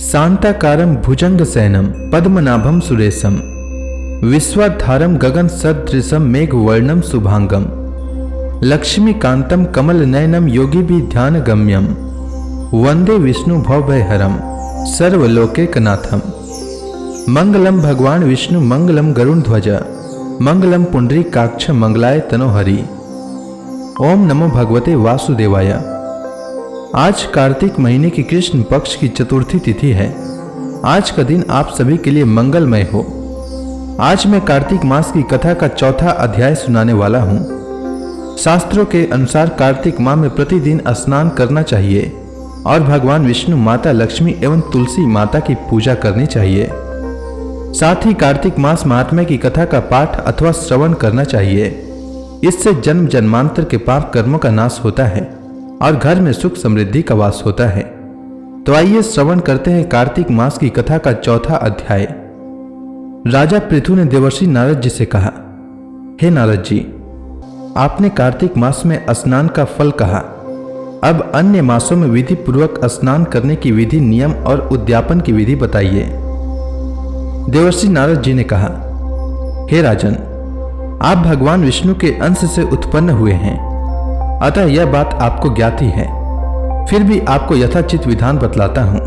शांताकारं भुजंगशयनं पद्मनाभं सुरेशं विश्वाधारं गगनसदृशं मेघवर्णं शुभांगं लक्ष्मीकान्तं कमलनयनं योगिभिर्ध्यानगम्यं वंदे विष्णु भवभयहरं सर्वलोकैकनाथं। मंगलम भगवान विष्णु मंगलम गरुड़ध्वज मंगलम पुंडरीकाक्ष मंगलाय तनोहरि। ओम नमो भगवते वासुदेवाय। आज कार्तिक महीने की कृष्ण पक्ष की चतुर्थी तिथि है। आज का दिन आप सभी के लिए मंगलमय हो। आज मैं कार्तिक मास की कथा का चौथा अध्याय सुनाने वाला हूँ। शास्त्रों के अनुसार कार्तिक माह में प्रतिदिन स्नान करना चाहिए और भगवान विष्णु, माता लक्ष्मी एवं तुलसी माता की पूजा करनी चाहिए। साथ ही कार्तिक मास महात्म्य की कथा का पाठ अथवा श्रवण करना चाहिए। इससे जन्म जन्मांतर के पाप कर्मों का नाश होता है और घर में सुख समृद्धि का वास होता है। तो आइए श्रवण करते हैं कार्तिक मास की कथा का चौथा अध्याय। राजा पृथु ने देवर्षि नारद जी से कहा, हे नारद जी, आपने कार्तिक मास में स्नान का फल कहा। अब अन्य मासों में विधि पूर्वक स्नान करने की विधि, नियम और उद्यापन की विधि बताइए। देवर्षि नारद जी ने कहा, हे राजन, आप भगवान विष्णु के अंश से उत्पन्न हुए हैं, अतः यह बात आपको ज्ञात ही है। फिर भी आपको यथाचित विधान बतलाता हूं।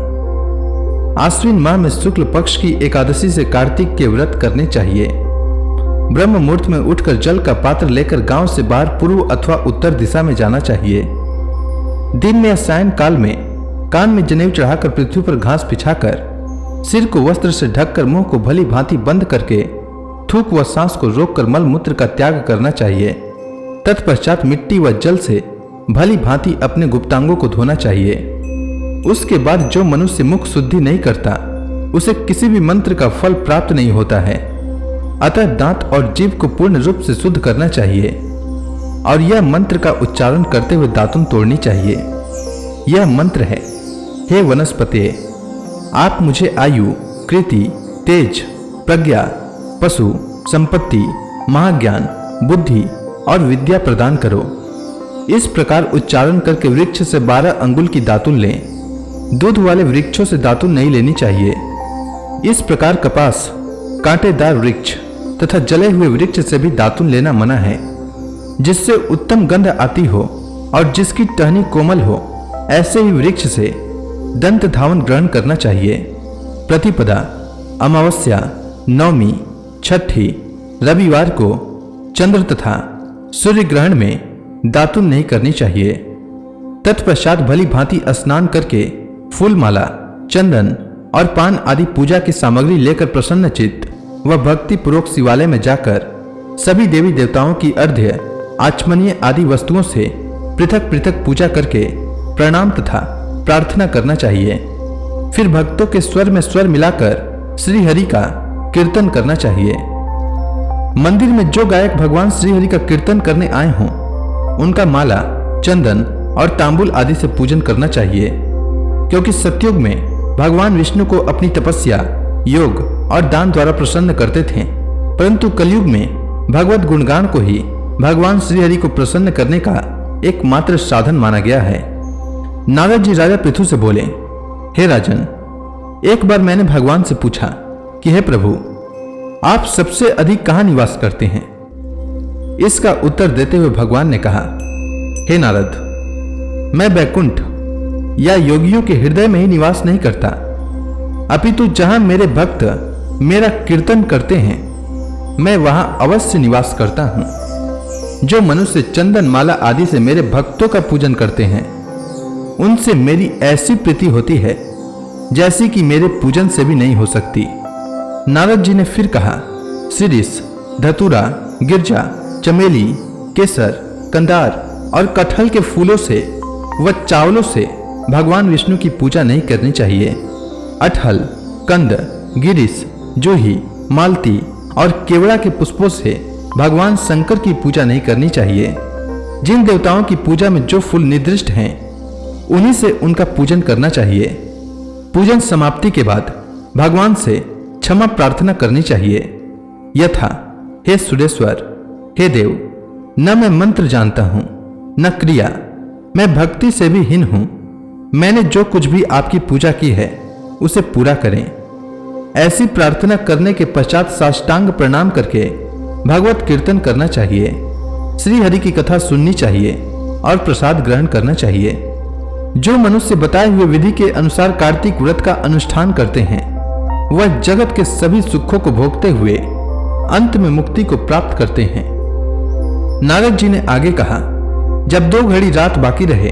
आश्विन माह में शुक्ल पक्ष की एकादशी से कार्तिक के व्रत करने चाहिए। ब्रह्म मुहूर्त में उठकर जल का पात्र लेकर गांव से बाहर पूर्व अथवा उत्तर दिशा में जाना चाहिए। दिन में या सायं काल में कान में जनेऊ चढ़ाकर पृथ्वी पर घास बिछाकर सिर को वस्त्र से ढककर मुंह को भली भांति बंद करके थूक व सांस को रोककर मल मूत्र का त्याग करना चाहिए। तत्पश्चात मिट्टी व जल से भली भांति अपने गुप्तांगों को धोना चाहिए। उसके बाद जो मनुष्य मुख शुद्धि नहीं करता उसे किसी भी मंत्र का फल प्राप्त नहीं होता है। अतः दांत और जीभ को पूर्ण रूप से शुद्ध करना चाहिए और यह मंत्र का उच्चारण करते हुए दातुन तोड़नी चाहिए। यह मंत्र है, हे वनस्पते, आप मुझे आयु, कृति, तेज, प्रज्ञा, पशु, संपत्ति, महाज्ञान, बुद्धि और विद्या प्रदान करो। इस प्रकार उच्चारण करके वृक्ष से 12 अंगुल की दातुन लें। दूध वाले वृक्षों से दातुन नहीं लेनी चाहिए। इस प्रकार कपास, कांटेदार वृक्ष तथा जले हुए वृक्ष से भी दातुन लेना मना है। जिससे उत्तम गंध आती हो और जिसकी टहनी कोमल हो, ऐसे ही वृक्ष से दंत धावन ग्रहण करना चाहिए। प्रतिपदा, अमावस्या, नवमी, छठी, रविवार को चंद्र तथा सूर्य ग्रहण में दातुन नहीं करनी चाहिए। तत्पश्चात भली भांति स्नान करके फूल माला, चंदन और पान आदि पूजा की सामग्री लेकर प्रसन्नचित्त व भक्ति पूर्वक शिवालय में जाकर सभी देवी देवताओं की अर्घ्य, आचमनीय आदि वस्तुओं से पृथक पृथक पूजा करके प्रणाम तथा प्रार्थना करना चाहिए। फिर भक्तों के स्वर में स्वर मिलाकर श्री हरि का कीर्तन करना चाहिए। मंदिर में जो गायक भगवान श्री हरि का कीर्तन करने आए हों, उनका माला, चंदन और तांबुल आदि से पूजन करना चाहिए। क्योंकि सतयुग में भगवान विष्णु को अपनी तपस्या, योग और दान द्वारा प्रसन्न करते थे, परंतु कलयुग में भगवत गुणगान को ही भगवान श्री हरि को प्रसन्न करने का एकमात्र साधन माना गया है। नारद जी राजा पृथु से बोले, हे राजन, एक बार मैंने भगवान से पूछा कि हे प्रभु, आप सबसे अधिक कहां निवास करते हैं? इसका उत्तर देते हुए भगवान ने कहा, हे नारद, मैं वैकुंठ या योगियों के हृदय में ही निवास नहीं करता, अपितु जहां मेरे भक्त मेरा कीर्तन करते हैं, मैं वहां अवश्य निवास करता हूं। जो मनुष्य चंदन माला आदि से मेरे भक्तों का पूजन करते हैं, उनसे मेरी ऐसी प्रीति होती है जैसी कि मेरे पूजन से भी नहीं हो सकती। नारद जी ने फिर कहा, शिरीष, धतूरा, गिरजा, चमेली, केसर, कंदार और कटहल के फूलों से व चावलों से भगवान विष्णु की पूजा नहीं करनी चाहिए। अटहल, कंद, गिरीश, जूही, मालती और केवड़ा के पुष्पों से भगवान शंकर की पूजा नहीं करनी चाहिए। जिन देवताओं की पूजा में जो फूल निर्दिष्ट हैं, उन्हीं से उनका पूजन करना चाहिए। पूजन समाप्ति के बाद भगवान से क्षमा प्रार्थना करनी चाहिए, यथा, हे सुरेश्वर, हे देव, न मैं मंत्र जानता हूं न क्रिया, मैं भक्ति से भी हीन हूं। मैंने जो कुछ भी आपकी पूजा की है उसे पूरा करें। ऐसी प्रार्थना करने के पश्चात साष्टांग प्रणाम करके भगवत कीर्तन करना चाहिए, श्री हरि की कथा सुननी चाहिए और प्रसाद ग्रहण करना चाहिए। जो मनुष्य बताए हुए विधि के अनुसार कार्तिक व्रत का अनुष्ठान करते हैं वह जगत के सभी सुखों को भोगते हुए अंत में मुक्ति को प्राप्त करते हैं। नारद जी ने आगे कहा, जब 2 घड़ी रात बाकी रहे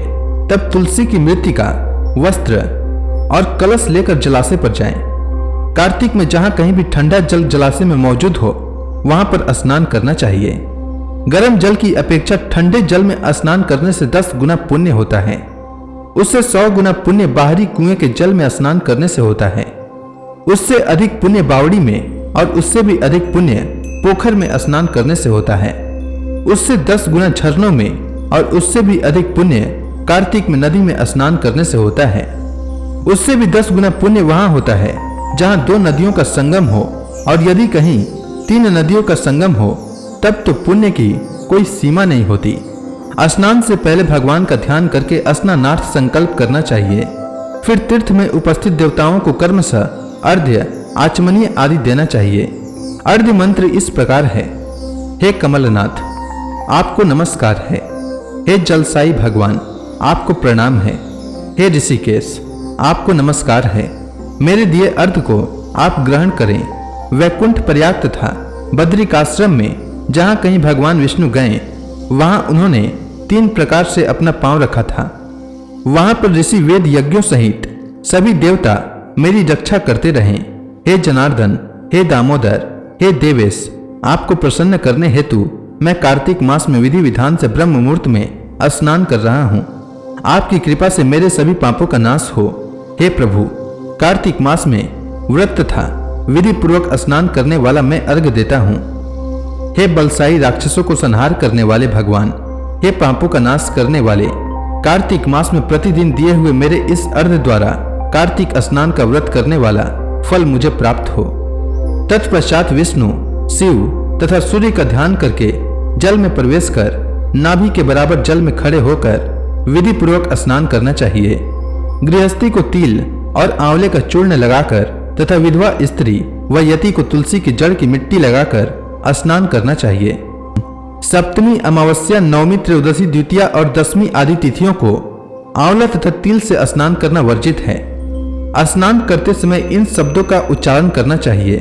तब तुलसी की मृत्तिका, वस्त्र और कलश लेकर जलाशय पर जाएं। कार्तिक में जहां कहीं भी ठंडा जल जलाशय में मौजूद हो वहां पर स्नान करना चाहिए। गर्म जल की अपेक्षा ठंडे जल में स्नान करने से 10 गुना पुण्य होता है। उससे 100 गुना पुण्य बाहरी कुएं के जल में स्नान करने से होता है। उससे अधिक पुण्य बावड़ी में और उससे भी अधिक पुण्य पोखर में स्नान करने से होता है। उससे 10 गुना झरनों में और उससे भी अधिक पुण्य कार्तिक में नदी में स्नान करने से होता है। उससे भी 10 गुना पुण्य वहां होता है जहां 2 नदियों का संगम हो, और यदि कहीं 3 नदियों का संगम हो तब तो पुण्य की कोई सीमा नहीं होती। स्नान से पहले भगवान का ध्यान करके स्नानार्थ संकल्प करना चाहिए। फिर तीर्थ में उपस्थित देवताओं को कर्मशः अर्घ्य, आचमनीय आदि देना चाहिए। अर्घ्य मंत्र इस प्रकार है, हे कमलनाथ आपको नमस्कार है, हे जलसाई भगवान आपको प्रणाम है, हे ऋषिकेश आपको नमस्कार है। मेरे दिए अर्घ्य को आप ग्रहण करें। वैकुंठ प्रयाग तथा बद्रिकाश्रम में जहां कहीं भगवान विष्णु गए वहां उन्होंने 3 प्रकार से अपना पांव रखा था। वहां पर ऋषि वेद यज्ञों सहित सभी देवता मेरी रक्षा करते रहें। हे जनार्दन, हे दामोदर, हे देवेश आपको प्रसन्न करने हेतु मैं कार्तिक मास में विधि विधान से ब्रह्म मुहूर्त में स्नान कर रहा हूँ। आपकी कृपा से मेरे सभी पापों का नाश हो। हे प्रभु, कार्तिक मास में व्रत तथा विधि पूर्वक स्नान करने वाला मैं अर्घ्य देता हूँ। हे बलशाली राक्षसों को संहार करने वाले भगवान, हे पापों का नाश करने वाले, कार्तिक मास में प्रतिदिन दिए हुए मेरे इस अर्घ्य द्वारा कार्तिक स्नान का व्रत करने वाला फल मुझे प्राप्त हो। तत्पश्चात विष्णु, शिव तथा सूर्य का ध्यान करके जल में प्रवेश कर नाभि के बराबर जल में खड़े होकर विधि पूर्वक स्नान करना चाहिए। गृहस्थी को तिल और आंवले का चूर्ण लगाकर तथा विधवा स्त्री व यति को तुलसी की जड़ की मिट्टी लगाकर स्नान करना चाहिए। सप्तमी, अमावस्या, नवमी, त्रयोदशी, द्वितीया और दशमी आदि तिथियों को आंवला तथा तिल से स्नान करना वर्जित है। स्नान करते समय इन शब्दों का उच्चारण करना चाहिए।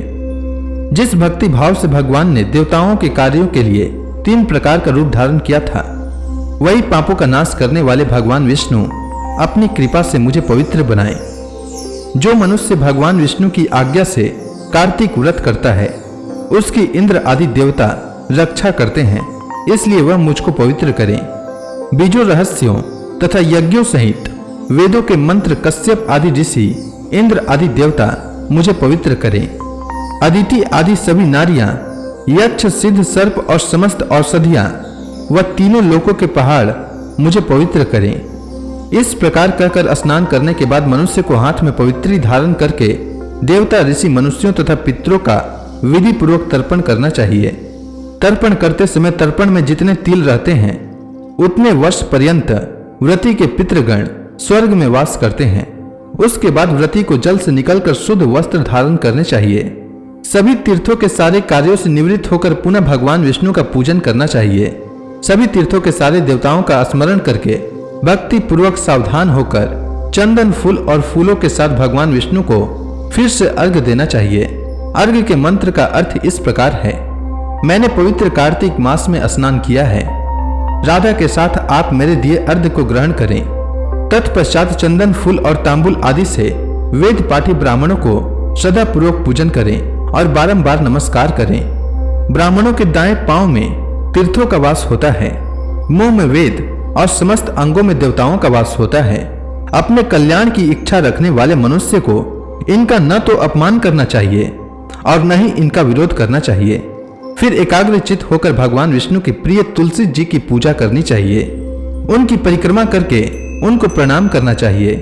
जिस भक्ति भाव से भगवान ने देवताओं के कार्यों के लिए 3 प्रकार का रूप धारण किया था, वही पापों का नाश करने वाले भगवान विष्णु अपनी कृपा से मुझे पवित्र बनाए। जो मनुष्य भगवान विष्णु की आज्ञा से कार्तिक व्रत करता है उसकी इंद्र आदि देवता रक्षा करते हैं, इसलिए वह मुझको पवित्र करें। बीजों, रहस्यों तथा यज्ञों सहित वेदों के मंत्र कश्यप आदि ऋषि, इंद्र आदि देवता मुझे पवित्र करें। अदिति आदि सभी नारियां, यक्ष, सिद्ध, सर्प और समस्त औषधियां व तीनों लोकों के पहाड़ मुझे पवित्र करें। इस प्रकार कहकर स्नान करने के बाद मनुष्य को हाथ में पवित्री धारण करके देवता, ऋषि, मनुष्यों तथा पितरों का विधि पूर्वक तर्पण करना चाहिए। तर्पण करते समय तर्पण में जितने तिल रहते हैं उतने वर्ष पर्यंत व्रती के पितृगण स्वर्ग में वास करते हैं। उसके बाद व्रती को जल से निकलकर शुद्ध वस्त्र धारण करने चाहिए। सभी तीर्थों के सारे कार्यों से निवृत्त होकर पुनः भगवान विष्णु का पूजन करना चाहिए। सभी तीर्थों के सारे देवताओं का स्मरण करके भक्ति पूर्वक सावधान होकर चंदन, फूल और फूलों के साथ भगवान विष्णु को फिर से अर्घ्य देना चाहिए। अर्घ्य के मंत्र का अर्थ इस प्रकार है, मैंने पवित्र कार्तिक मास में स्नान किया है, राधा के साथ आप मेरे दिए अर्घ्य को ग्रहण करें। तत्पश्चात चंदन, फूल और तांबुल आदि से वेद पाठी ब्राह्मणों को श्रद्धा पूर्वक पूजन करें और बारंबार नमस्कार करें। ब्राह्मणों के दाएं पांव में तीर्थों का वास होता है, मुंह में वेद और समस्त अंगों में देवताओं का वास होता है। अपने कल्याण की इच्छा रखने वाले मनुष्य को इनका न तो अपमान करना चाहिए और न ही इनका विरोध करना चाहिए। फिर एकाग्रचित होकर भगवान विष्णु की प्रिय तुलसी जी की पूजा करनी चाहिए। उनकी परिक्रमा करके उनको प्रणाम करना चाहिए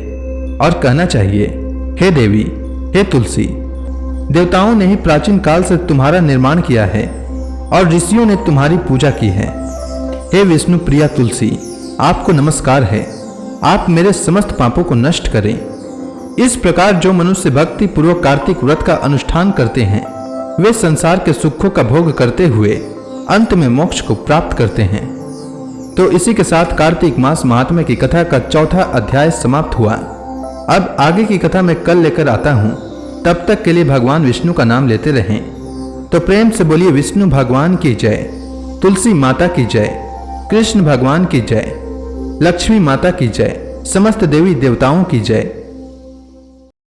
और कहना चाहिए, हे देवी, हे तुलसी, देवताओं ने ही प्राचीन काल से तुम्हारा निर्माण किया है और ऋषियों ने तुम्हारी पूजा की है। हे विष्णु प्रिया तुलसी, आपको नमस्कार है, आप मेरे समस्त पापों को नष्ट करें। इस प्रकार जो मनुष्य भक्ति पूर्वक कार्तिक व्रत का अनुष्ठान करते हैं वे संसार के सुखों का भोग करते हुए अंत में मोक्ष को प्राप्त करते हैं। तो इसी के साथ कार्तिक मास महात्म्य की कथा का चौथा अध्याय समाप्त हुआ। अब आगे की कथा मैं कल लेकर आता हूं। तब तक के लिए भगवान विष्णु का नाम लेते रहें। तो प्रेम से बोलिए विष्णु भगवान की जय, तुलसी माता की जय, कृष्ण भगवान की जय, लक्ष्मी माता की जय, समस्त देवी देवताओं की जय।